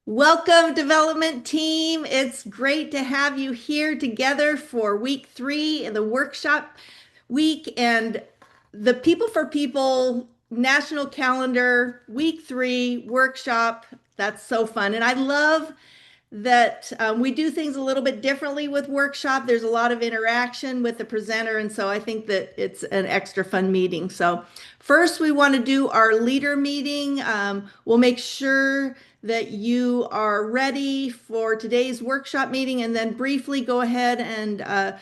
Welcome, development team. It's great to have you here together for week 3 in the workshop week and the People for People National Calendar week 3 workshop. That's so fun. And I love that we do things a little bit differently with workshop. There's a lot of interaction with the presenter, and so I think that it's an extra fun meeting. So first, we want to do our leader meeting. We'll make sure that you are ready for today's workshop meeting, and then briefly go ahead and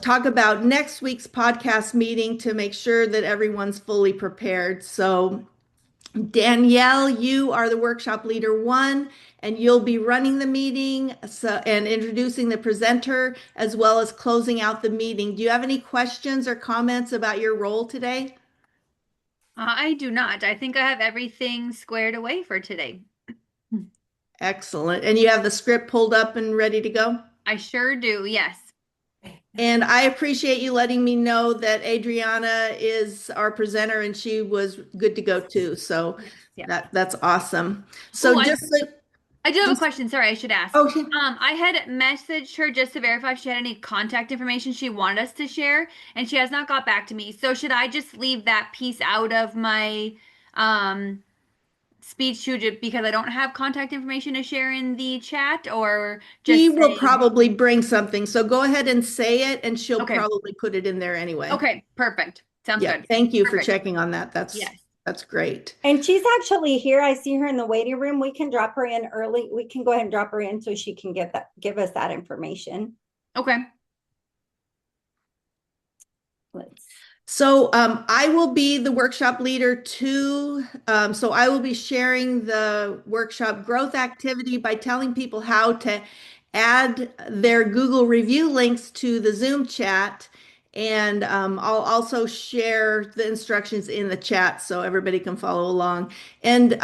talk about next week's podcast meeting to make sure that everyone's fully prepared. So Danielle, you are the workshop leader 1, and you'll be running the meeting and introducing the presenter as well as closing out the meeting. Do you have any questions or comments about your role today? I do not. I think I have everything squared away for today. Excellent. And you have the script pulled up and ready to go? I sure do. Yes. And I appreciate you letting me know that Adriana is our presenter and she was good to go too. So Yes. Yeah. that's awesome. Oh, So I do have a just question. Sorry, I should ask. oh, I had messaged her just to verify if she had any contact information she wanted us to share, and she has not got back to me. So should I just leave that piece out of my um speech because I don't have contact information to share in the chat, or she just will say, probably bring something. So go ahead and say it, and she'll okay, probably put it in there anyway. okay, perfect. Sounds Yeah, good. thank you for Perfect. checking on that. Yes. That's great. And she's actually here. I see her in the waiting room. We can drop her in early. We can go ahead and drop her in so she can give us that information. Okay. Let's So I will be the workshop leader too. So I will be sharing the workshop growth activity by telling people how to add their Google review links to the Zoom chat. And I'll also share the instructions in the chat so everybody can follow along. And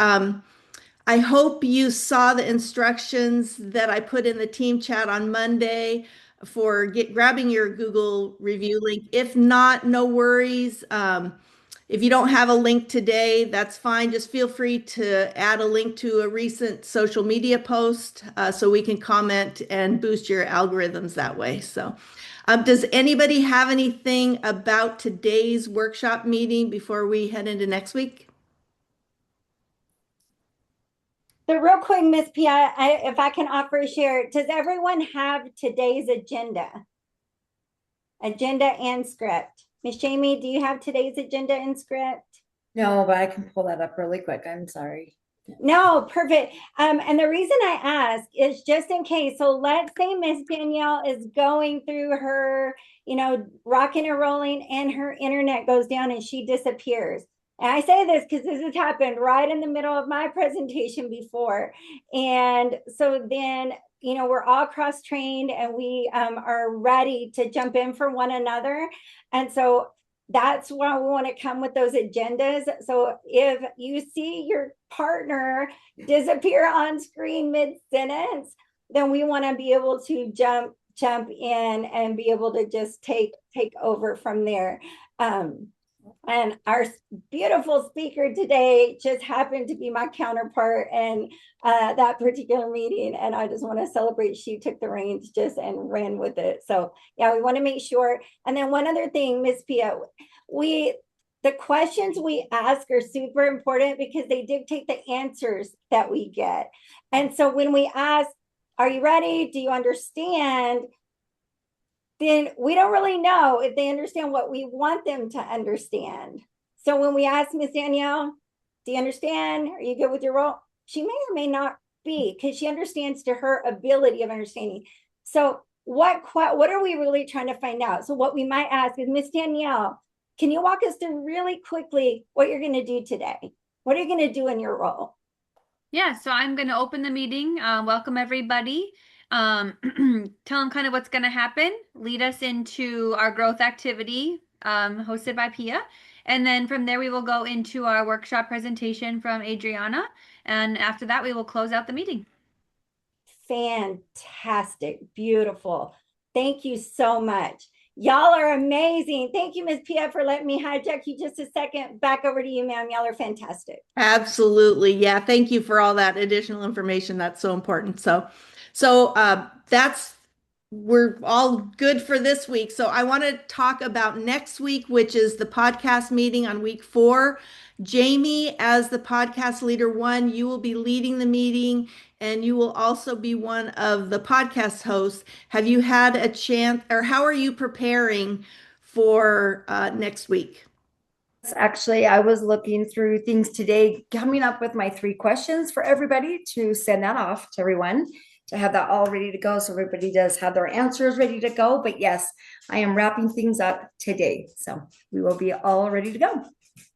I hope you saw the instructions that I put in the team chat on Monday for grabbing your Google review link. If not, no worries. If you don't have a link today, that's fine. Just feel free to add a link to a recent social media post so we can comment and boost your algorithms that way. So, does anybody have anything about today's workshop meeting before we head into next week? So real quick, Miss Pia, if I can offer a share, does everyone have today's agenda? Agenda and script. Miss Jamie, do you have today's agenda and script? No, but I can pull that up really quick. I'm sorry. No, perfect. And the reason I ask is just in case. So let's say Miss Danielle is going through her, rocking and rolling, and her internet goes down and she disappears. And I say this because this has happened right in the middle of my presentation before. And so then, we're all cross trained and we are ready to jump in for one another. And so that's why we want to come with those agendas. So if you see your partner disappear on screen mid-sentence, then we want to be able to jump in and be able to just take over from there. And our beautiful speaker today just happened to be my counterpart in that particular meeting. And I just want to celebrate. She took the reins just and ran with it. So yeah, we want to make sure. And then one other thing, Miss Pia, the questions we ask are super important because they dictate the answers that we get. And so when we ask, are you ready? Do you understand? Then we don't really know if they understand what we want them to understand. So when we ask Miss Danielle, do you understand? Are you good with your role? She may or may not be because she understands to her ability of understanding. So what are we really trying to find out? So what we might ask is, Miss Danielle, can you walk us through really quickly what you're going to do today? What are you going to do in your role? Yeah, so I'm going to open the meeting, welcome everybody, tell them kind of what's going to happen, lead us into our growth activity hosted by Pia, and then from there we will go into our workshop presentation from Adriana, and after that we will close out the meeting. Fantastic. Beautiful. Thank you so much. Y'all are amazing. Thank you, Ms. Pia, for letting me hijack you just a second. Back over to you, ma'am. Y'all are fantastic. Absolutely. Yeah. Thank you for all that additional information. That's so important. So that's we're all good for this week. So I want to talk about next week, which is the podcast meeting on week 4. Jamie, as the podcast leader 1, you will be leading the meeting and you will also be one of the podcast hosts. Have you had a chance, or how are you preparing for next week? Actually, I was looking through things today, coming up with my 3 questions for everybody to send that off to everyone to have that all ready to go. So everybody does have their answers ready to go. But yes, I am wrapping things up today. So we will be all ready to go.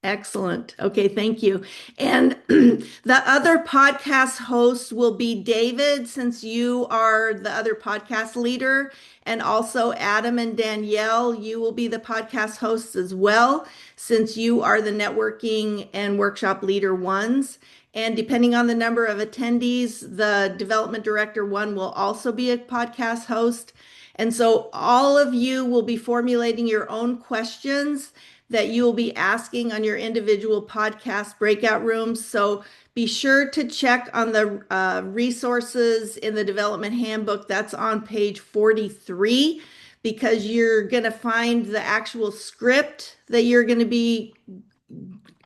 Excellent. Okay, thank you. And the other podcast host will be David, since you are the other podcast leader, and also Adam and Danielle, you will be the podcast hosts as well, since you are the networking and workshop leader 1s. And depending on the number of attendees, the development director 1 will also be a podcast host. And so all of you will be formulating your own questions that you will be asking on your individual podcast breakout rooms. So be sure to check on the resources in the development handbook. That's on page 43, because you're going to find the actual script that you're going to be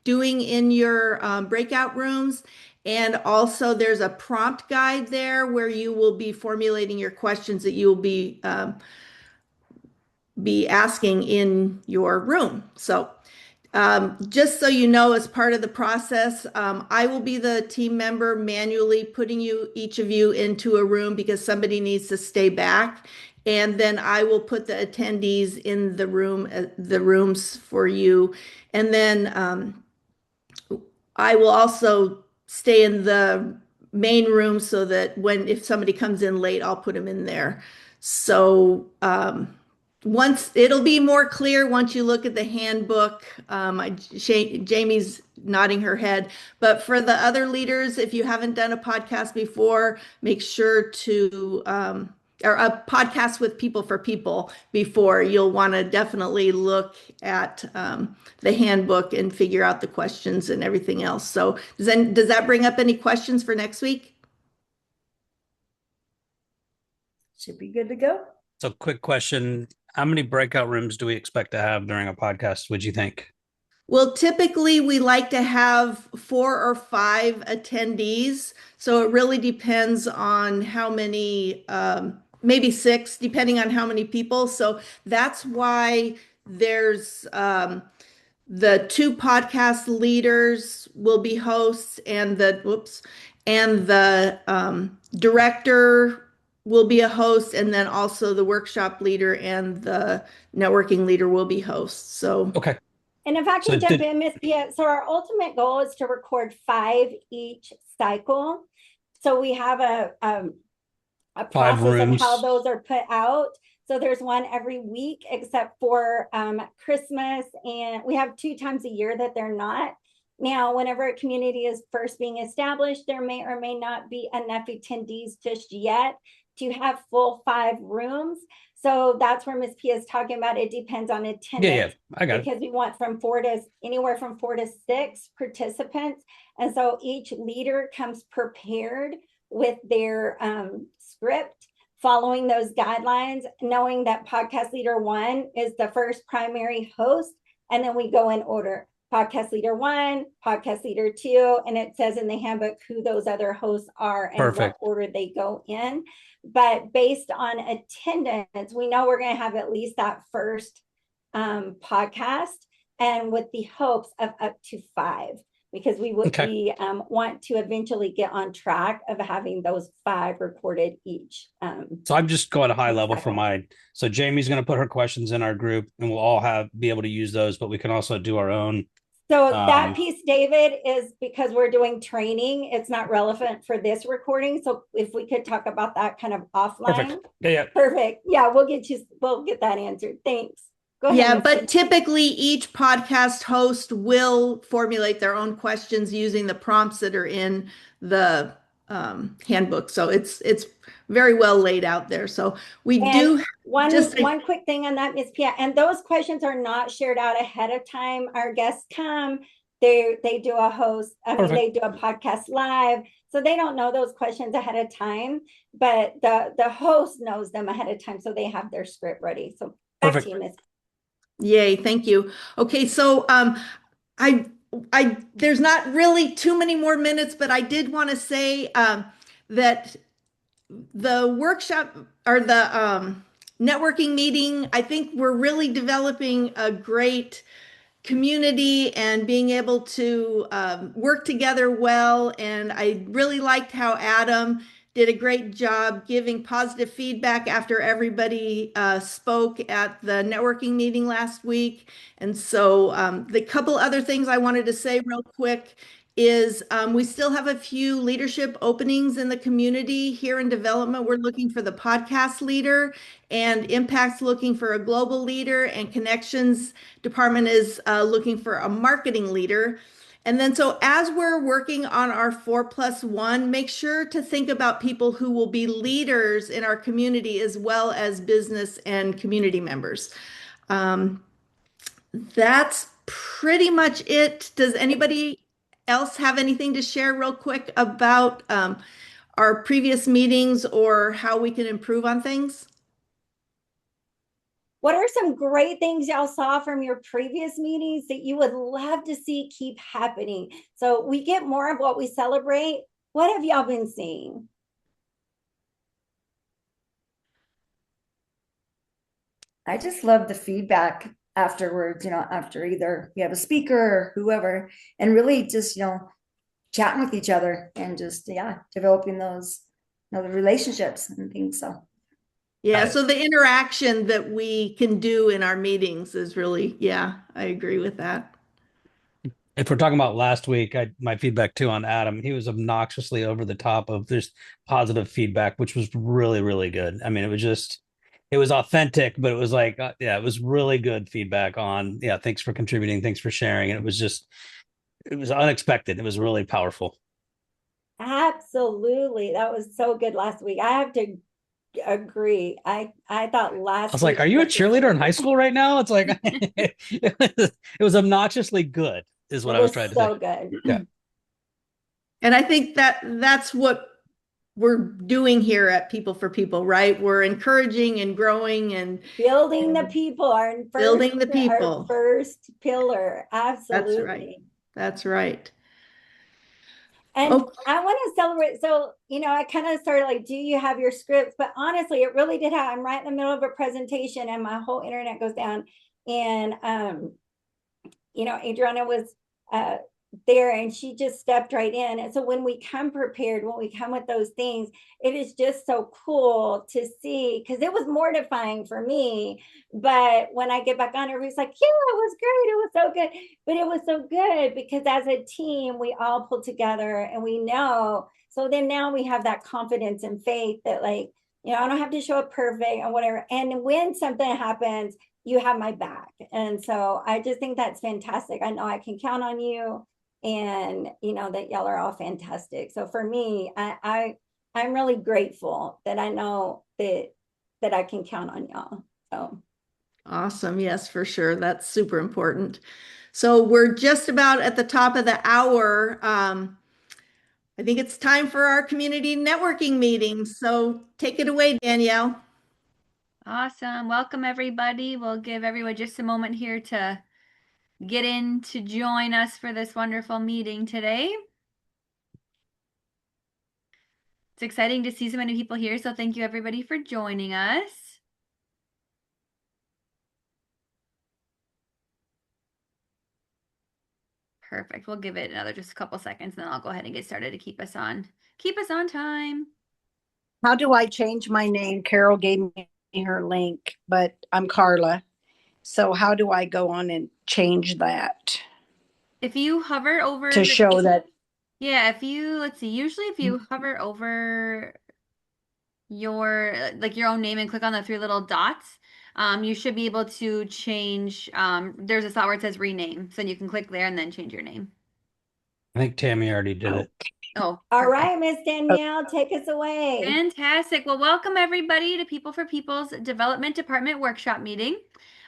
doing in your breakout rooms. And also there's a prompt guide there where you will be formulating your questions that you will be asking in your room. So just so you know, as part of the process, I will be the team member manually putting each of you into a room because somebody needs to stay back. And then I will put the attendees in the rooms for you. And then I will also stay in the main room so that if somebody comes in late, I'll put them in there. So once it'll be more clear once you look at the handbook. Jamie's nodding her head, but for the other leaders, if you haven't done a podcast before, make sure to or a podcast with People for People before, you'll want to definitely look at the handbook and figure out the questions and everything else. So does that bring up any questions for next week? Should be good to go. So quick question. How many breakout rooms do we expect to have during a podcast, would you think? Well, typically we like to have 4 or 5 attendees. So it really depends on how many, maybe 6, depending on how many people. So that's why there's the 2 podcast leaders will be hosts, and the director will be a host, and then also the workshop leader and the networking leader will be hosts. So okay. And if I can jump in, Ms. Pia, so our ultimate goal is to record 5 each cycle. So we have a process of how those are put out. So there's one every week, except for Christmas, and we have 2 times a year that they're not. Now, whenever a community is first being established, there may or may not be enough attendees just yet to have full 5 rooms. So that's where Ms. Pia is talking about. It depends on attendance. Yeah, I got it. Because we want anywhere from 4 to 6 participants. And so each leader comes prepared with their script, following those guidelines, knowing that podcast leader 1 is the first primary host. And then we go in order. Podcast leader 1, podcast leader 2, and it says in the handbook who those other hosts are and what order they go in. But based on attendance, we know we're going to have at least that first podcast, and with the hopes of up to 5, because we would want to eventually get on track of having those 5 recorded each. So I'm just going to high level for mine. So Jamie's going to put her questions in our group, and we'll all be able to use those, but we can also do our own. So that piece, David, is because we're doing training. It's not relevant for this recording. So if we could talk about that kind of offline. Perfect. Yeah. Perfect. Yeah, we'll get that answered. Thanks. Go ahead. Yeah, but typically each podcast host will formulate their own questions using the prompts that are in the handbook. So it's very well laid out there. So we do just one quick thing on that, Miss Pia, and those questions are not shared out ahead of time. Our guests come, they do a host, I mean, they do a podcast live, so they don't know those questions ahead of time, but the host knows them ahead of time, so they have their script ready. So back to you, Miss. Yay, thank you. Okay, so I there's not really too many more minutes, but I did want to say that the workshop or the networking meeting, I think we're really developing a great community and being able to work together well. And I really liked how Adam did a great job giving positive feedback after everybody spoke at the networking meeting last week. And so the couple other things I wanted to say real quick is we still have a few leadership openings in the community. Here in development, we're looking for the podcast leader, and Impact's looking for a global leader, and Connections department is looking for a marketing leader. And then so as we're working on our 4+1, make sure to think about people who will be leaders in our community as well as business and community members. That's pretty much it. Does anybody else have anything to share real quick about our previous meetings or how we can improve on things? What are some great things y'all saw from your previous meetings that you would love to see keep happening? So we get more of what we celebrate. What have y'all been seeing? I just love the feedback afterwards, after either we have a speaker or whoever, and really just, chatting with each other and just, developing those, the relationships and things. So. Yeah, so the interaction that we can do in our meetings is really, I agree with that. If we're talking about last week, my feedback too on Adam, he was obnoxiously over the top of this positive feedback, which was really, really good. I mean, it was authentic, but it was like, it was really good feedback on, thanks for contributing, thanks for sharing. And it was unexpected. It was really powerful. Absolutely. That was so good last week. I have to agree. I thought last I was like, are you a cheerleader in high school right now? It's like, it was obnoxiously good is what I was trying to say. So good. Yeah. And I think that's what we're doing here at People for People, right? We're encouraging and growing and building the people, our first pillar. Absolutely. That's right. And I want to celebrate. So, I kind of started like, do you have your scripts? But honestly, it really did happen. I'm right in the middle of a presentation and my whole internet goes down. And, Adriana was there and she just stepped right in. And so when we come prepared, when we come with those things, it is just so cool to see, because it was mortifying for me. But when I get back on, everybody's like, yeah, it was great. It was so good. But it was so good because as a team, we all pulled together and we know. So then now we have that confidence and faith that I don't have to show up perfect and whatever. And when something happens, you have my back. And so I just think that's fantastic. I know I can count on you. And that y'all are all fantastic. So for me, I'm really grateful that I know that I can count on y'all. So awesome. Yes, for sure. That's super important. So we're just about at the top of the hour. I think it's time for our community networking meeting. So take it away, Danielle. Awesome. Welcome, everybody. We'll give everyone just a moment here to get in to join us for this wonderful meeting today. It's exciting to see so many people here, so thank you everybody for joining us. Perfect. We'll give it just a couple seconds, and then I'll go ahead and get started to keep us on time. How do I change my name? Carol gave me her link, but I'm Carla. So how do I go on and change that? If you hover over to show that. Yeah, let's see, usually if you hover over your own name and click on the 3 little dots, you should be able to change, there's a spot where it says rename. So you can click there and then change your name. I think Tammy already did it. Oh, All perfect. right, Miss Danielle, take us away. Fantastic. Well, welcome everybody to People for People's Development Department workshop meeting.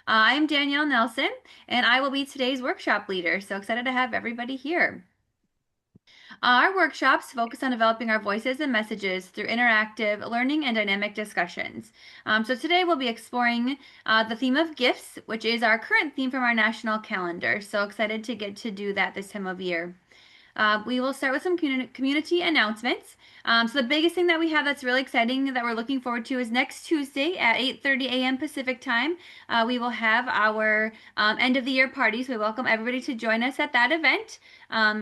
I'm Danielle Nelson, and I will be today's workshop leader. So excited to have everybody here. Our workshops focus on developing our voices and messages through interactive learning and dynamic discussions. So today we'll be exploring the theme of gifts, which is our current theme from our national calendar. So excited to get to do that this time of year. We will start with some community announcements. So the biggest thing that we have that's really exciting that we're looking forward to is next Tuesday at 8:30 a.m. Pacific time. We will have our end of the year party. So we welcome everybody to join us at that event.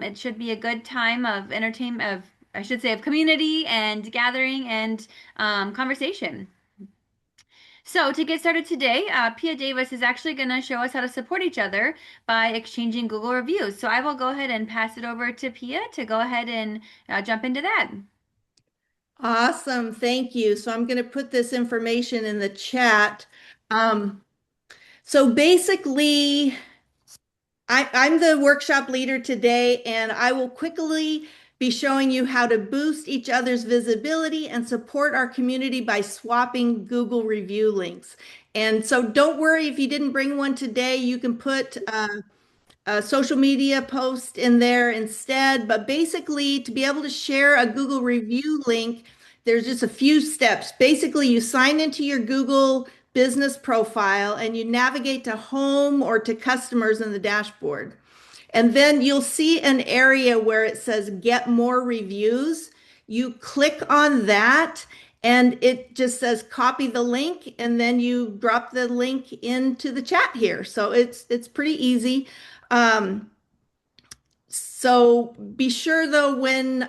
It should be a good time of entertainment, of community and gathering and conversation. So to get started today, Pia Davis is actually going to show us how to support each other by exchanging Google reviews. So I will go ahead and pass it over to Pia to go ahead and jump into that. Awesome. Thank you. So I'm going to put this information in the chat. So basically, I'm the workshop leader today, and I will quickly be showing you how to boost each other's visibility and support our community by swapping Google review links. And so don't worry if you didn't bring one today, you can put a social media post in there instead. But basically, to be able to share a Google review link, there's just a few steps. Basically, you sign into your Google business profile and you navigate to home or to customers in the dashboard. And then you'll see an area where it says get more reviews. You click on that and it just says copy the link, and then you drop the link into the chat here. So it's pretty easy. So be sure though, when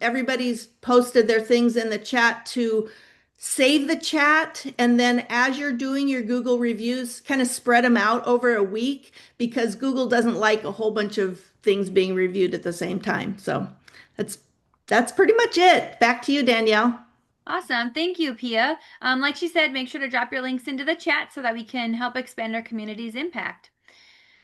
everybody's posted their things in the chat, to save the chat, and then as you're doing your Google reviews, kind of spread them out over a week, because Google doesn't like a whole bunch of things being reviewed at the same time. So that's pretty much it. Back to you, Danielle. Awesome. Thank you, Pia. Like she said, make sure to drop your links into the chat so that we can help expand our community's impact.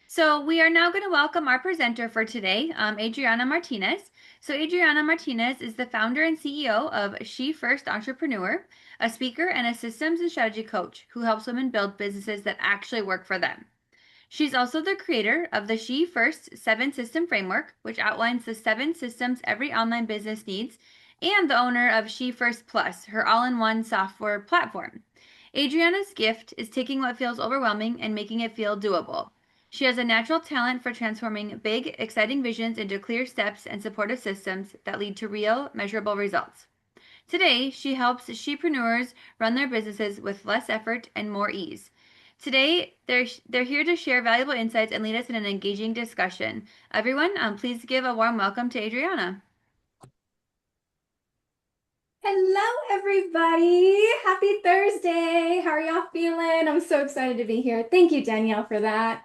So we are now going to welcome our presenter for today, Adriana Martinez. So Adriana Martinez is the founder and CEO of She First Entrepreneur, a speaker and a systems and strategy coach who helps women build businesses that actually work for them. She's also the creator of the She First 7-System Framework, which outlines the 7 systems every online business needs, and the owner of She First Plus, her all-in-one software platform. Adriana's gift is taking what feels overwhelming and making it feel doable. She has a natural talent for transforming big, exciting visions into clear steps and supportive systems that lead to real, measurable results. Today, she helps shepreneurs run their businesses with less effort and more ease. Today, they're here to share valuable insights and lead us in an engaging discussion. Everyone, please give a warm welcome to Adriana. Hello, everybody. Happy Thursday. How are y'all feeling? I'm so excited to be here. Thank you, Danielle, for that.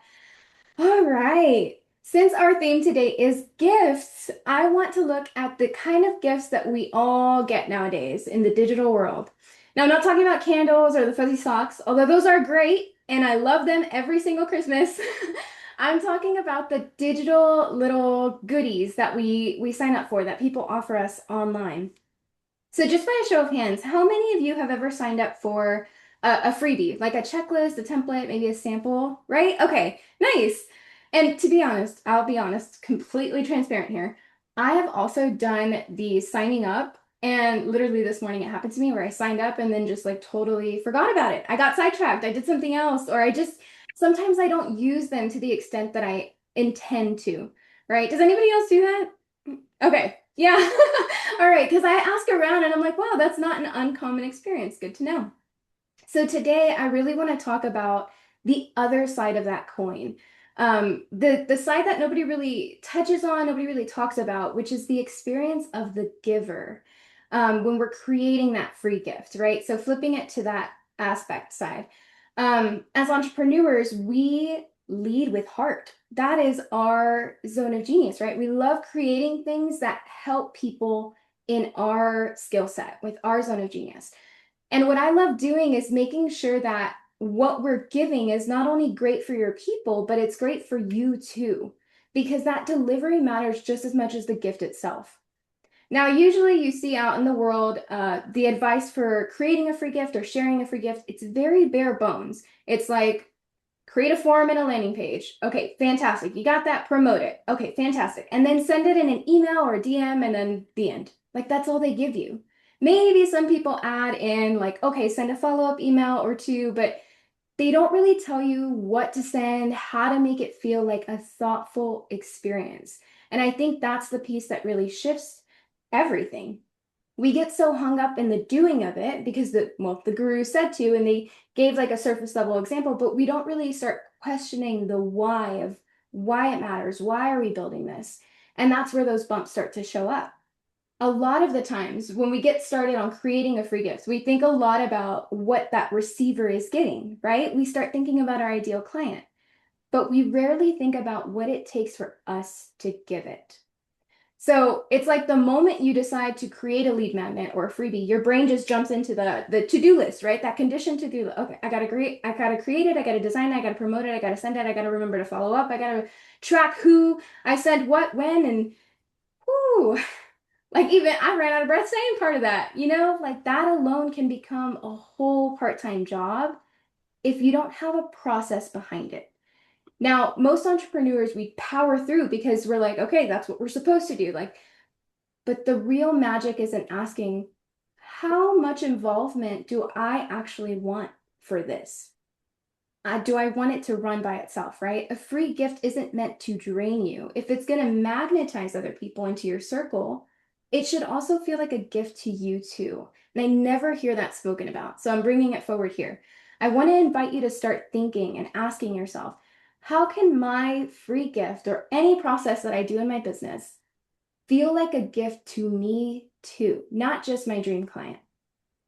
All right. Since our theme today is gifts, I want to look at the kind of gifts that we all get nowadays in the digital world. Now, I'm not talking about candles or the fuzzy socks, although those are great and I love them every single Christmas. I'm talking about the digital little goodies that we sign up for, that people offer us online. So just by a show of hands, how many of you have ever signed up for a freebie, like a checklist, a template, maybe a sample, right? Okay, nice. And to be honest, I'll be honest, completely transparent here. I have also done the signing up, and literally this morning it happened to me where I signed up and then just like totally forgot about it. I got sidetracked, I did something else, or sometimes I don't use them to the extent that I intend to, right? Does anybody else do that? Okay, yeah. All right, because I ask around and I'm like, wow, that's not an uncommon experience. Good to know. So today I really want to talk about the other side of that coin. The side that nobody really touches on, nobody really talks about, which is the experience of the giver when we're creating that free gift, right? So flipping it to that aspect side. As entrepreneurs, we lead with heart. That is our zone of genius, right? We love creating things that help people in our skill set, with our zone of genius. And what I love doing is making sure that what we're giving is not only great for your people, but it's great for you too, because that delivery matters just as much as the gift itself. Now, usually you see out in the world the advice for creating a free gift or sharing a free gift, it's very bare bones. It's like, create a form and a landing page. Okay, fantastic. You got that, promote it. Okay, fantastic. And then send it in an email or a DM and then the end. Like that's all they give you. Maybe some people add in like, okay, send a follow-up email or two, but they don't really tell you what to send, how to make it feel like a thoughtful experience. And I think that's the piece that really shifts everything. We get so hung up in the doing of it because the guru said to, and they gave like a surface level example, but we don't really start questioning the why of why it matters. Why are we building this? And that's where those bumps start to show up. A lot of the times when we get started on creating a free gift, we think a lot about what that receiver is getting, right? We start thinking about our ideal client, but we rarely think about what it takes for us to give it. So it's like the moment you decide to create a lead magnet or a freebie, your brain just jumps into the to-do list, right? That conditioned to-do. Okay, I gotta create it, I gotta design it, I gotta promote it, I gotta send it, I gotta remember to follow up, I gotta track who I sent what, when, and whoo. Like even I ran out of breath saying part of that, like that alone can become a whole part-time job if you don't have a process behind it. Now, most entrepreneurs, we power through because we're like, okay, that's what we're supposed to do. Like, but the real magic isn't asking, how much involvement do I actually want for this? Do I want it to run by itself, right? A free gift isn't meant to drain you. If it's going to magnetize other people into your circle, it should also feel like a gift to you too. And I never hear that spoken about. So I'm bringing it forward here. I want to invite you to start thinking and asking yourself, how can my free gift or any process that I do in my business feel like a gift to me too, not just my dream client?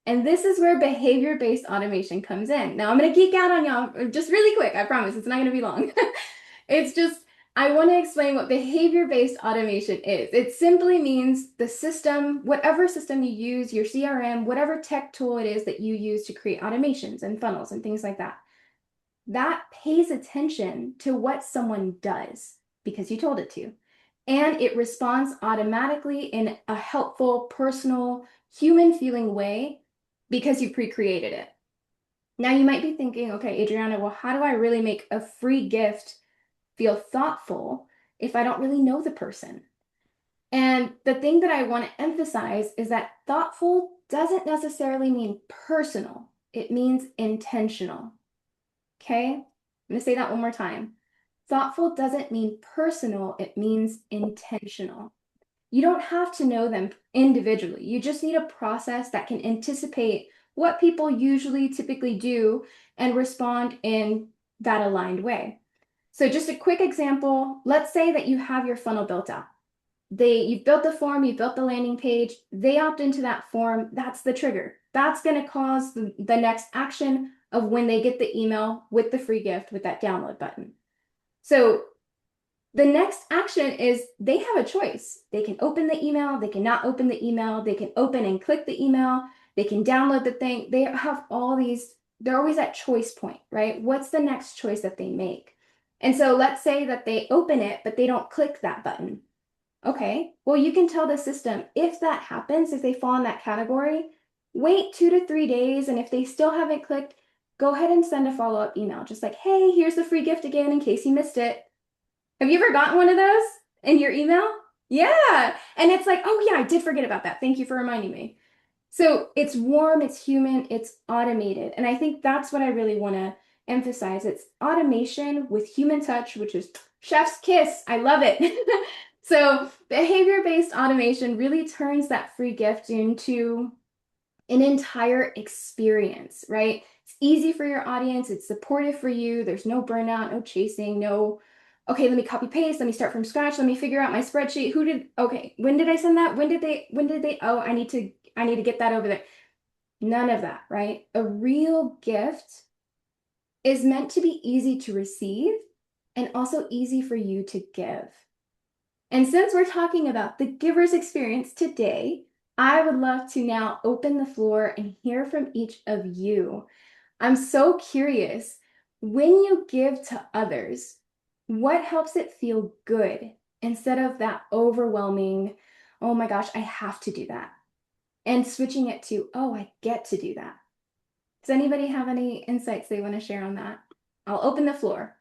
And this is where behavior-based automation comes in. Now, I'm going to geek out on y'all just really quick. I promise it's not going to be long. It's just, I want to explain what behavior-based automation is. It simply means the system, whatever system you use, your CRM, whatever tech tool it is that you use to create automations and funnels and things like that, that pays attention to what someone does because you told it to. And it responds automatically in a helpful, personal, human feeling way because you pre-created it. Now you might be thinking, okay, Adriana, well, how do I really make a free gift feel thoughtful if I don't really know the person? And the thing that I want to emphasize is that thoughtful doesn't necessarily mean personal. It means intentional. Okay? I'm going to say that one more time. Thoughtful doesn't mean personal. It means intentional. You don't have to know them individually. You just need a process that can anticipate what people usually typically do and respond in that aligned way. So just a quick example, let's say that you have your funnel built out. You've built the form, you've built the landing page, they opt into that form, that's the trigger. That's going to cause the next action of when they get the email with the free gift with that download button. So the next action is they have a choice. They can open the email, they cannot open the email, they can open and click the email, they can download the thing. They have all these, they're always at choice point, right? What's the next choice that they make? And so let's say that they open it, but they don't click that button. Okay, well, you can tell the system if that happens, if they fall in that category, wait 2 to 3 days. And if they still haven't clicked, go ahead and send a follow-up email. Just like, hey, here's the free gift again in case you missed it. Have you ever gotten one of those in your email? Yeah. And it's like, oh yeah, I did forget about that. Thank you for reminding me. So it's warm, it's human, it's automated. And I think that's what I really want to emphasize. It's automation with human touch, which is chef's kiss. I love it. So behavior-based automation really turns that free gift into an entire experience, right? It's easy for your audience. It's supportive for you. There's no burnout, no chasing, no, okay, let me copy paste. Let me start from scratch. Let me figure out my spreadsheet. Okay, when did I send that? When did they, oh, I need to get that over there. None of that, right? A real gift is meant to be easy to receive and also easy for you to give. And since we're talking about the giver's experience today, I would love to now open the floor and hear from each of you. I'm so curious, when you give to others, what helps it feel good instead of that overwhelming, oh my gosh, I have to do that. And switching it to, oh, I get to do that. Does anybody have any insights they want to share on that? I'll open the floor.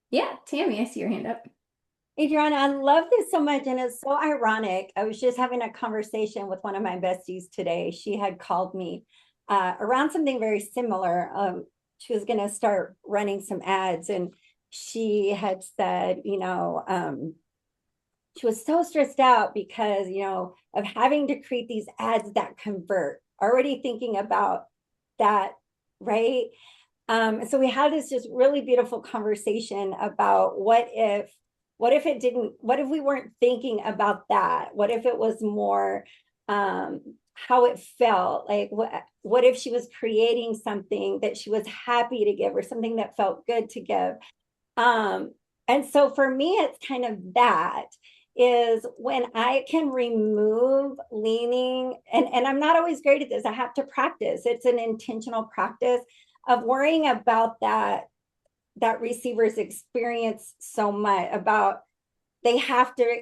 Yeah, Tammy, I see your hand up. Adriana, I love this so much, and it's so ironic. I was just having a conversation with one of my besties today. She had called me around something very similar. She was going to start running some ads, and she had said, she was so stressed out because, of having to create these ads that convert, already thinking about that, right? So we had this just really beautiful conversation about what if we weren't thinking about that? What if it was more how it felt? Like what if she was creating something that she was happy to give or something that felt good to give? And so for me, it's kind of that is when I can remove leaning, and I'm not always great at this. I have to practice. It's an intentional practice of worrying about that receiver's experience so much about they have to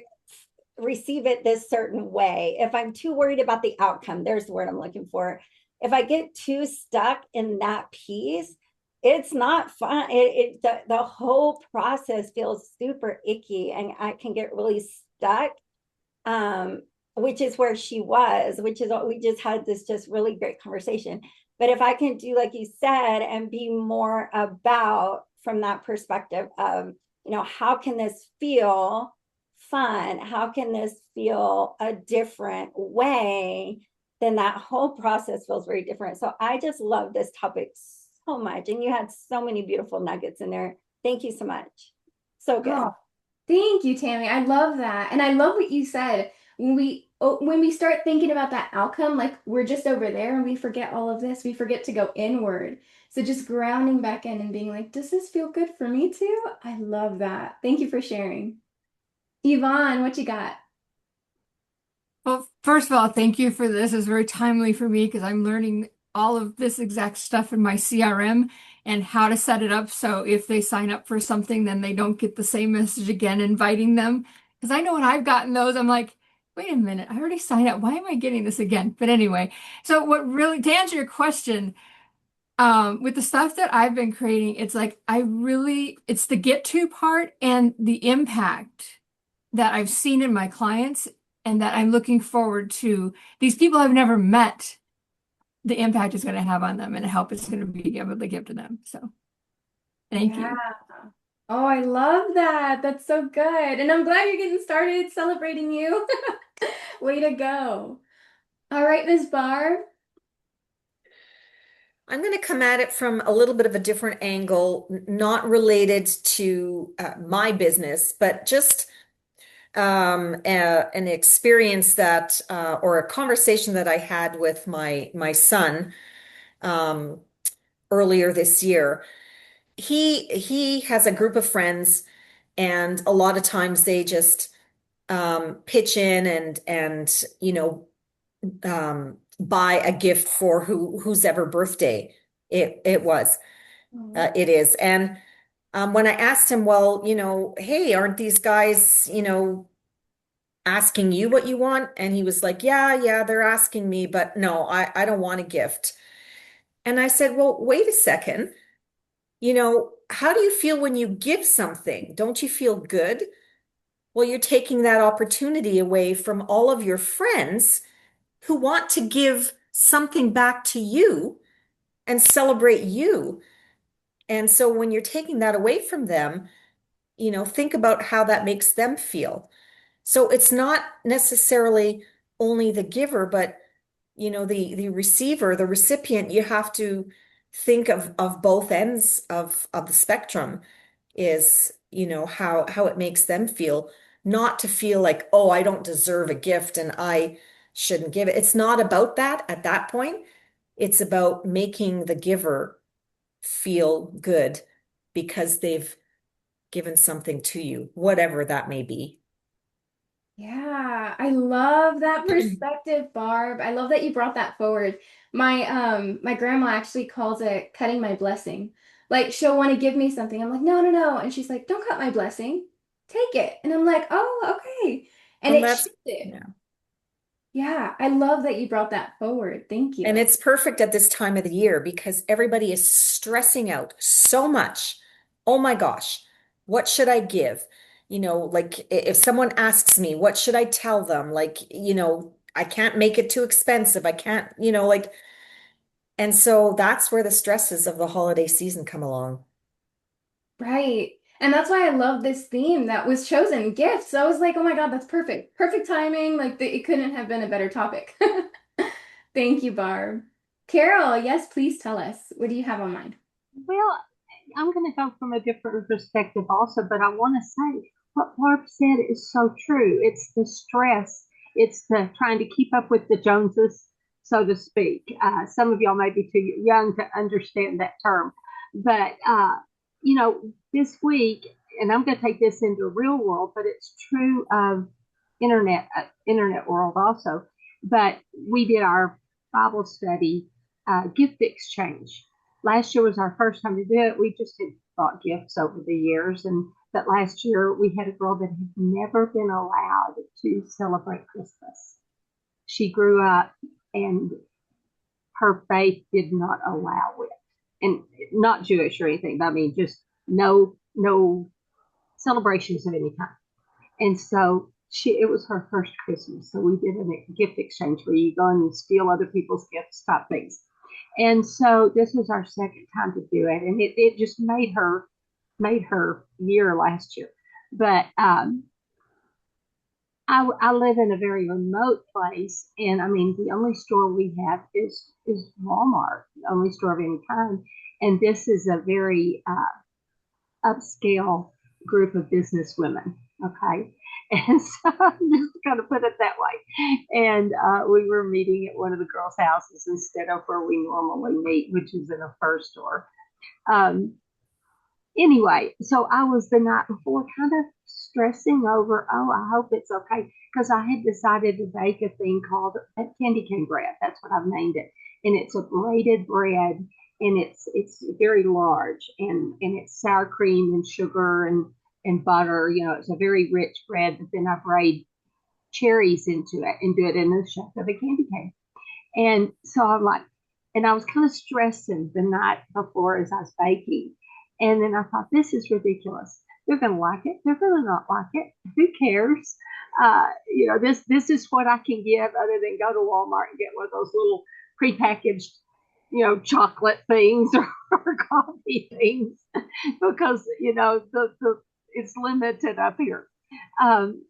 receive it this certain way. If I'm too worried about the outcome, there's the word I'm looking for. If I get too stuck in that piece, it's not fun. The whole process feels super icky, and I can get really stuck. Which is where she was, which is what we just had this just really great conversation. But if I can do, like you said, and be more about from that perspective of, how can this feel fun? How can this feel a different way? Then that whole process feels very different. So I just love this topic so much. And you had so many beautiful nuggets in there. Thank you so much. So good. Oh, thank you, Tammy. I love that. And I love what you said. When we start thinking about that outcome, like we're just over there and we forget all of this, we forget to go inward. So just grounding back in and being like, does this feel good for me too? I love that. Thank you for sharing. Yvonne, what you got? Well, first of all, thank you for this. It's very timely for me because I'm learning all of this exact stuff in my CRM and how to set it up so if they sign up for something, then they don't get the same message again inviting them. Because I know when I've gotten those, I'm like, wait a minute, I already signed up. Why am I getting this again? But anyway, so to answer your question, with the stuff that I've been creating, it's like it's the get to part and the impact that I've seen in my clients and that I'm looking forward to. These people I've never met, the impact is going to have on them and the help it's going to be able to give to them. So thank you. Oh, I love that. That's so good. And I'm glad you're getting started celebrating you. Way to go. All right, Ms. Barb. I'm going to come at it from a little bit of a different angle, not related to my business, but just an experience that or a conversation that I had with my son earlier this year. He has a group of friends, and a lot of times they just pitch in and buy a gift for whose ever birthday it was. It is. And when I asked him, well, hey, aren't these guys, asking you what you want? And he was like, yeah, they're asking me, but no, I don't want a gift. And I said, well, wait a second. How do you feel when you give something? Don't you feel good? Well, you're taking that opportunity away from all of your friends who want to give something back to you and celebrate you. And so when you're taking that away from them, think about how that makes them feel. So it's not necessarily only the giver, but the receiver, the recipient. You have to think of both ends of the spectrum is, how it makes them feel, not to feel like, oh, I don't deserve a gift and I shouldn't give it. It's not about that at that point. It's about making the giver feel good because they've given something to you, whatever that may be. Yeah, I love that perspective, Barb. I love that you brought that forward. My grandma actually calls it cutting my blessing. Like she'll want to give me something. I'm like, no, no, no. And she's like, don't cut my blessing. Take it. And I'm like, oh, okay. And And it that's, shifted. yeah. Yeah, I love that you brought that forward. Thank you. And it's perfect at this time of the year because everybody is stressing out so much. Oh my gosh, what should I give? Like if someone asks me, what should I tell them? Like, I can't make it too expensive. I can't, like, and so that's where the stresses of the holiday season come along. Right. And that's why I love this theme that was chosen, gifts. I was like, oh my God, that's perfect. Perfect timing. Like it couldn't have been a better topic. Thank you, Barb. Carol, yes, please tell us. What do you have on mind? Well, I'm going to go from a different perspective also, but I want to say what Barb said is so true. It's the stress, it's the trying to keep up with the Joneses, so to speak. Some of y'all may be too young to understand that term, but this week, and I'm going to take this into real world, but it's true of internet world also. But we did our Bible study gift exchange. Last year was our first time to do it. We just had bought gifts over the years. And that last year we had a girl that had never been allowed to celebrate Christmas. She grew up and her faith did not allow it. And not Jewish or anything, but I mean just no celebrations of any kind. And so it was her first Christmas. So we did a gift exchange where you go and steal other people's gifts type things. And so this was our second time to do it. And it just made her year last year. But I live in a very remote place. And I mean, the only store we have is Walmart, the only store of any kind. And this is a very upscale group of business women. Okay. And so I'm just going to put it that way. And we were meeting at one of the girls' houses instead of where we normally meet, which is in a fur store. Anyway, so I was the night before kind of stressing over, oh, I hope it's okay. Because I had decided to bake a thing called candy cane bread. That's what I've named it. And it's a braided bread. And it's very large. And it's sour cream and sugar and butter. It's a very rich bread, but then I braid cherries into it and do it in the shape of a candy cane. And so I'm like, and I was kind of stressing the night before as I was baking. And then I thought, this is ridiculous. They're going to like it. They're going to not like it. Who cares? This is what I can give other than go to Walmart and get one of those little prepackaged chocolate things or coffee things because, it's limited up here. And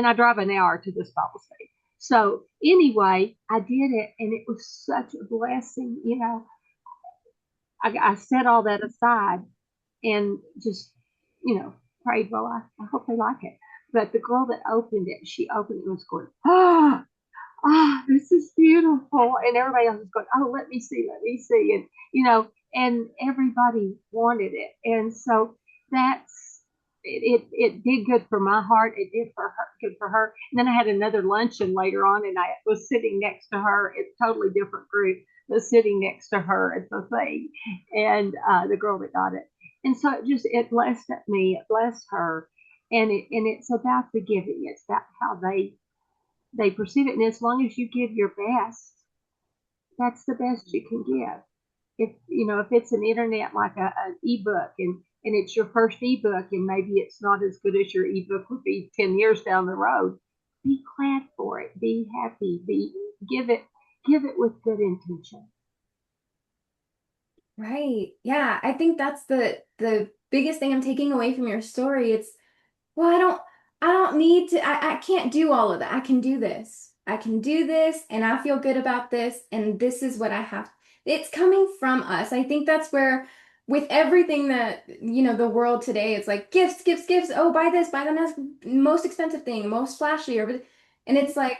I drive an hour to this Bible study. So anyway, I did it and it was such a blessing. I set all that aside and just, prayed, well, I hope they like it. But the girl that opened it, she opened it and was going, this is beautiful. And everybody else was going, oh, let me see. And, and everybody wanted it. And so it did good for my heart. It did good for her. And then I had another luncheon later on and I was sitting next to her. It's a totally different group, but sitting next to her at the thing and the girl that got it. And so it blessed me, it blessed her. And it's about the giving. It's about how they perceive it. And as long as you give your best, that's the best you can give. If it's an internet like an ebook and it's your first ebook and maybe it's not as good as your ebook would be 10 years down the road, be glad for it. Be happy. Give it with good intention. Right. Yeah, I think that's the biggest thing I'm taking away from your story. It's, well, I don't need to, I can't do all of that. I can do this. I can do this and I feel good about this and this is what I have. It's coming from us. I think that's where with everything that, the world today, it's like gifts. Oh, buy this, buy the most expensive thing, most flashy, and it's like,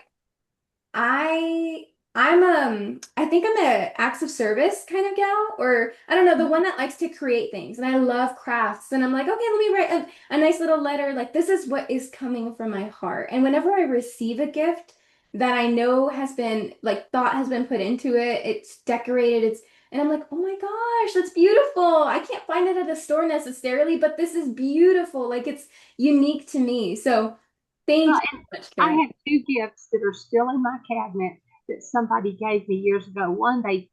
I think I'm a acts of service kind of gal, or I don't know, the one that likes to create things. And I love crafts. And I'm like, okay, let me write a nice little letter. Like, this is what is coming from my heart. And whenever I receive a gift that I know has been, like, thought has been put into it, it's decorated, it's And I'm like, oh my gosh, that's beautiful. I can't find it at a store necessarily, but this is beautiful. Like it's unique to me. So thank Well, you so and much, I Karen. have two gifts that are still in my cabinet that somebody gave me years ago. One, they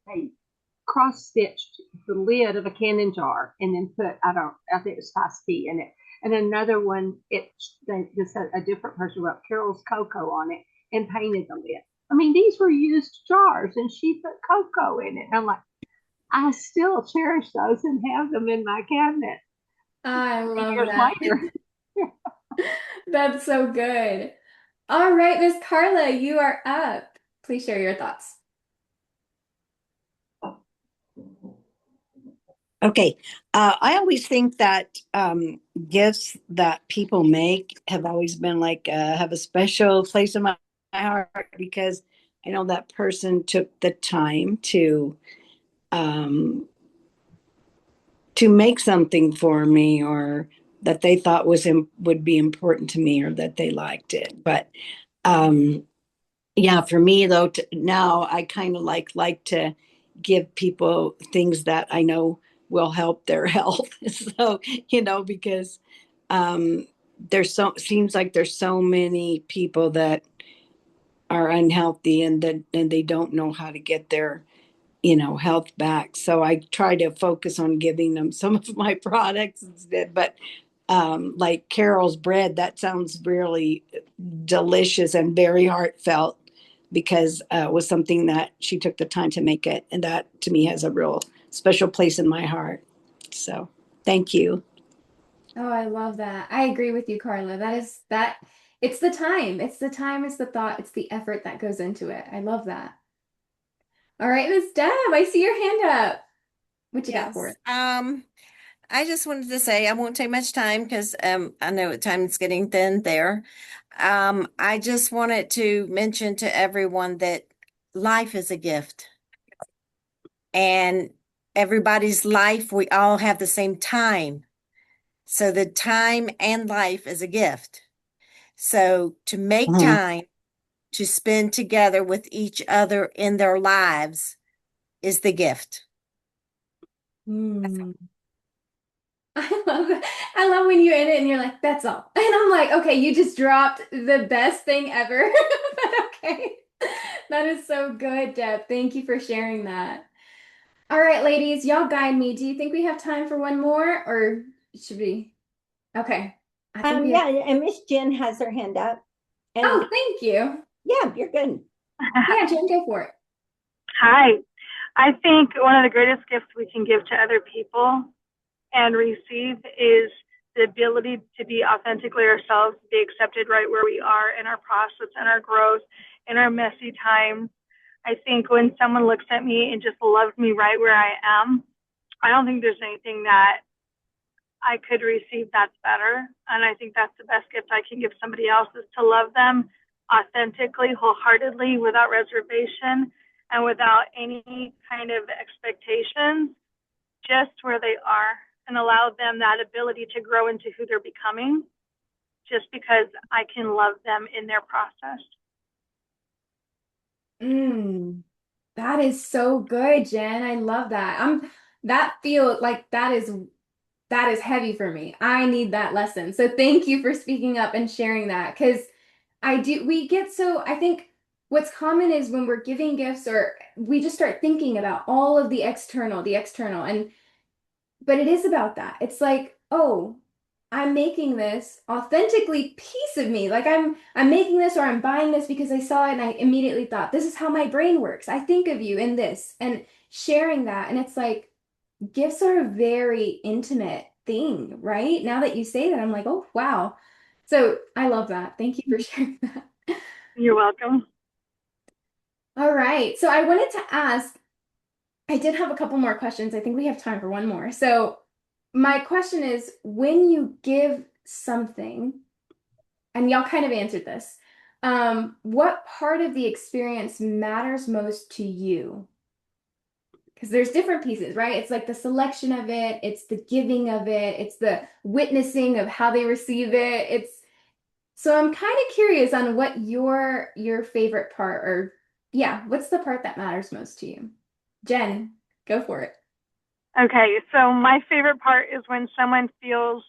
cross stitched the lid of a canning jar and then put, I think it was spice tea in it. And another one, just a different person wrote Carol's Cocoa on it and painted the lid. I mean, these were used jars and she put cocoa in it. And I'm like, I still cherish those and have them in my cabinet I love years that. later. That's so good. All right, Miss Carla, you are up. Please share your thoughts. Okay. I always think that gifts that people make have always been like have a special place in my heart because I know that person took the time um, to make something for me or that they thought would be important to me or that they liked it. But yeah, for me though, now I kind of like to give people things that I know will help their health. So, because seems like there's so many people that are unhealthy and they don't know how to get their, health back. So I try to focus on giving them some of my products instead. But like Carol's bread, that sounds really delicious and very heartfelt because it was something that she took the time to make it. And that to me has a real special place in my heart. So thank you. Oh, I love that. I agree with you, Carla. That it's the time. It's the time, it's the thought, it's the effort that goes into it. I love that. All right, Miss Deb, I see your hand up. What you got for us? I just wanted to say I won't take much time because I know time's getting thin there. I just wanted to mention to everyone that life is a gift, and everybody's life, we all have the same time. So the time and life is a gift. So to make time to spend together with each other in their lives is the gift. I love it. I love when you end it and you're like, that's all. And I'm like, okay, you just dropped the best thing ever. But okay. That is so good, Deb. Thank you for sharing that. All right, ladies, y'all guide me. Do you think we have time for one more or should we? Okay. I think we have... Yeah, and Miss Jen has her hand up. And Oh, thank you. yeah, you're good. Yeah, Jen, go for it. Hi. I think one of the greatest gifts we can give to other people and receive is the ability to be authentically ourselves, be accepted right where we are in our process and our growth, in our messy times. I think when someone looks at me and just loves me right where I am, I don't think there's anything that I could receive that's better. And I think that's the best gift I can give somebody else is to love them authentically, wholeheartedly, without reservation and without any kind of expectations, just where they are, and allow them that ability to grow into who they're becoming just because I can love them in their process. That is so good, Jen. I love that. That feel like that is heavy for me. I need that lesson. So thank you for speaking up and sharing that because I think what's common is when we're giving gifts or we just start thinking about all of the external, but it is about that. It's like, oh, I'm making this authentically piece of me. Like I'm making this or I'm buying this because I saw it and I immediately thought, this is how my brain works. I think of you in this and sharing that. And it's like gifts are a very intimate thing, right? Now that you say that, I'm like, oh, wow. So I love that. Thank you for sharing that. You're welcome. All right. So I wanted to ask, I did have a couple more questions. I think we have time for one more. So my question is, when you give something, and y'all kind of answered this, what part of the experience matters most to you? Because there's different pieces, right? It's like the selection of it, it's the giving of it, it's the witnessing of how they receive it. So I'm kind of curious on what your favorite part or yeah, what's the part that matters most to you? Jen. Go for it. Okay, so my favorite part is when someone feels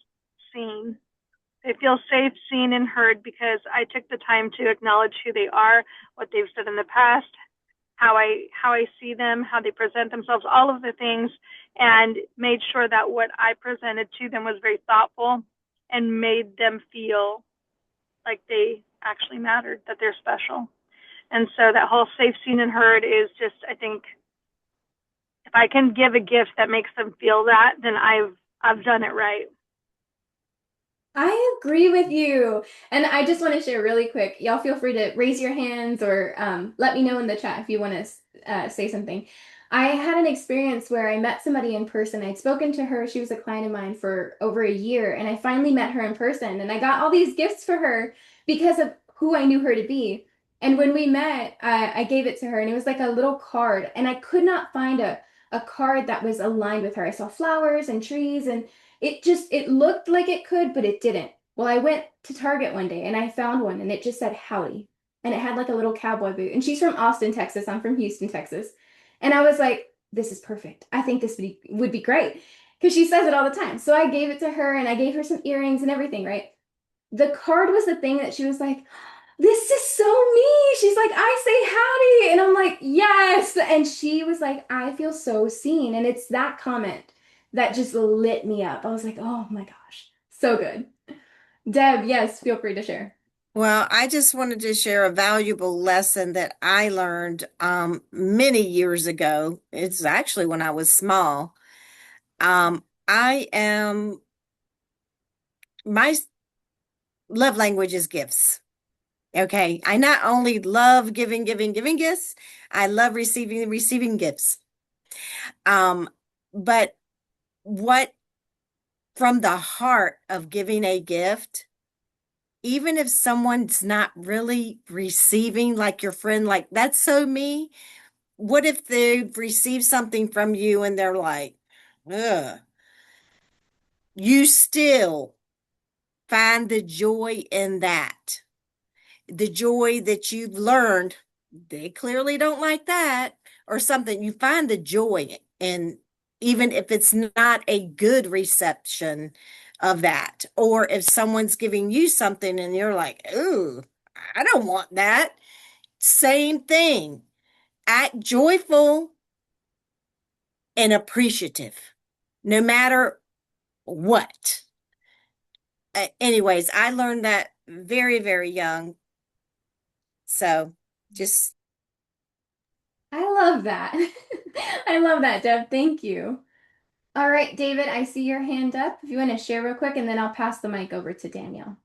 seen. They feel safe, seen, and heard because I took the time to acknowledge who they are, what they've said in the past, how I see them, how they present themselves, all of the things, and made sure that what I presented to them was very thoughtful and made them feel like they actually mattered, that they're special. And so that whole safe, seen, and heard is just, I think, if I can give a gift that makes them feel that, then I've done it right. I agree with you. And I just want to share really quick. Y'all feel free to raise your hands or let me know in the chat if you want to say something. I had an experience where I met somebody in person. I'd spoken to her. She was a client of mine for over a year, and I finally met her in person. And I got all these gifts for her because of who I knew her to be. And when we met, I gave it to her, and it was like a little card. And I could not find a card that was aligned with her. I saw flowers and trees, and it looked like it could, but it didn't. Well, I went to Target one day and I found one, and it just said howdy. And it had like a little cowboy boot. And she's from Austin, Texas. I'm from Houston, Texas. And I was like, this is perfect. I think this would be great. Because she says it all the time. So I gave it to her, and I gave her some earrings and everything, right? The card was the thing that she was like, this is so me. She's like, I say howdy. And I'm like, yes. And she was like, I feel so seen. And it's that comment that just lit me up. I was like, oh my gosh, so good. Deb, yes, feel free to share. Well, I just wanted to share a valuable lesson that I learned many years ago. It's actually when I was small. My love language is gifts. Okay. I not only love giving gifts, I love receiving gifts. But what from the heart of giving a gift, even if someone's not really receiving, like your friend, like that's so me. What if they've received something from you and they're like, ugh, you still find the joy in that. The joy that you've learned, they clearly don't like that, or something. You find the joy in, even if it's not a good reception of that, or if someone's giving you something and you're like, ooh, I don't want that. Same thing. Act joyful and appreciative, no matter what. Anyways, I learned that very, very young. So just. I love that. I love that, Deb. Thank you. All right, David, I see your hand up. If you want to share real quick, and then I'll pass the mic over to Danielle.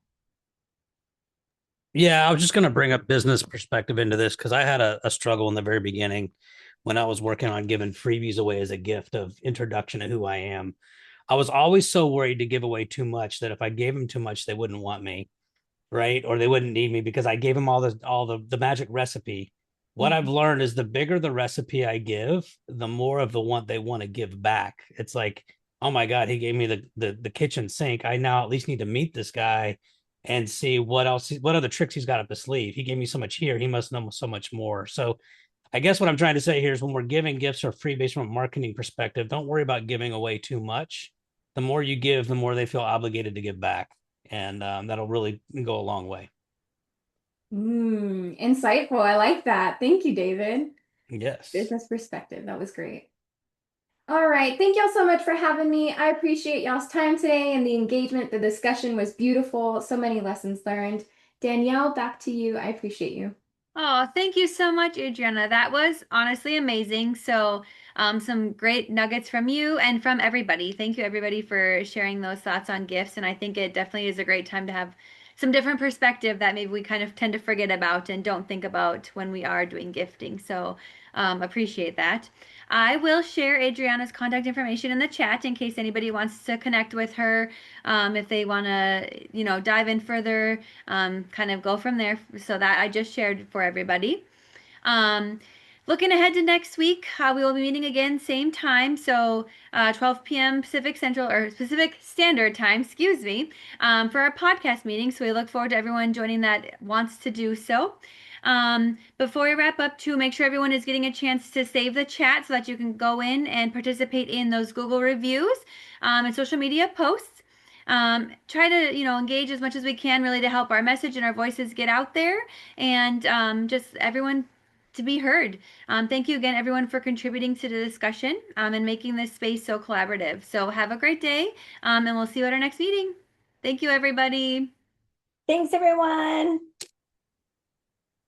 Yeah, I was just going to bring up business perspective into this because I had a struggle in the very beginning when I was working on giving freebies away as a gift of introduction to who I am. I was always so worried to give away too much that if I gave them too much, they wouldn't want me, right? Or they wouldn't need me because I gave them all the magic recipe. What I've learned is the bigger the recipe I give, the more of the one they want to give back. It's like, oh my God, he gave me the kitchen sink. I now at least need to meet this guy and see what other tricks he's got up his sleeve. He gave me so much here. He must know so much more. So I guess what I'm trying to say here is when we're giving gifts or freebies from a marketing perspective, don't worry about giving away too much. The more you give, the more they feel obligated to give back. And that'll really go a long way. Insightful. I like that. Thank you, David. Yes. Business perspective. That was great. All right. Thank y'all so much for having me. I appreciate y'all's time today and the engagement. The discussion was beautiful. So many lessons learned. Danielle, back to you. I appreciate you. Oh, thank you so much, Adriana. That was honestly amazing. So, some great nuggets from you and from everybody. Thank you, everybody, for sharing those thoughts on gifts. And I think it definitely is a great time to have some different perspective that maybe we kind of tend to forget about and don't think about when we are doing gifting. So, appreciate that. I will share Adriana's contact information in the chat in case anybody wants to connect with her, if they want to, dive in further, kind of go from there. So that I just shared for everybody. Looking ahead to next week, we will be meeting again, same time, so 12 p.m. Pacific Standard Time, excuse me, for our podcast meeting. So we look forward to everyone joining that wants to do so. Before we wrap up, to make sure everyone is getting a chance to save the chat so that you can go in and participate in those Google reviews and social media posts. Try to, engage as much as we can really to help our message and our voices get out there and just everyone to be heard. Thank you again, everyone, for contributing to the discussion and making this space so collaborative. So have a great day and we'll see you at our next meeting. Thank you, everybody. Thanks, everyone.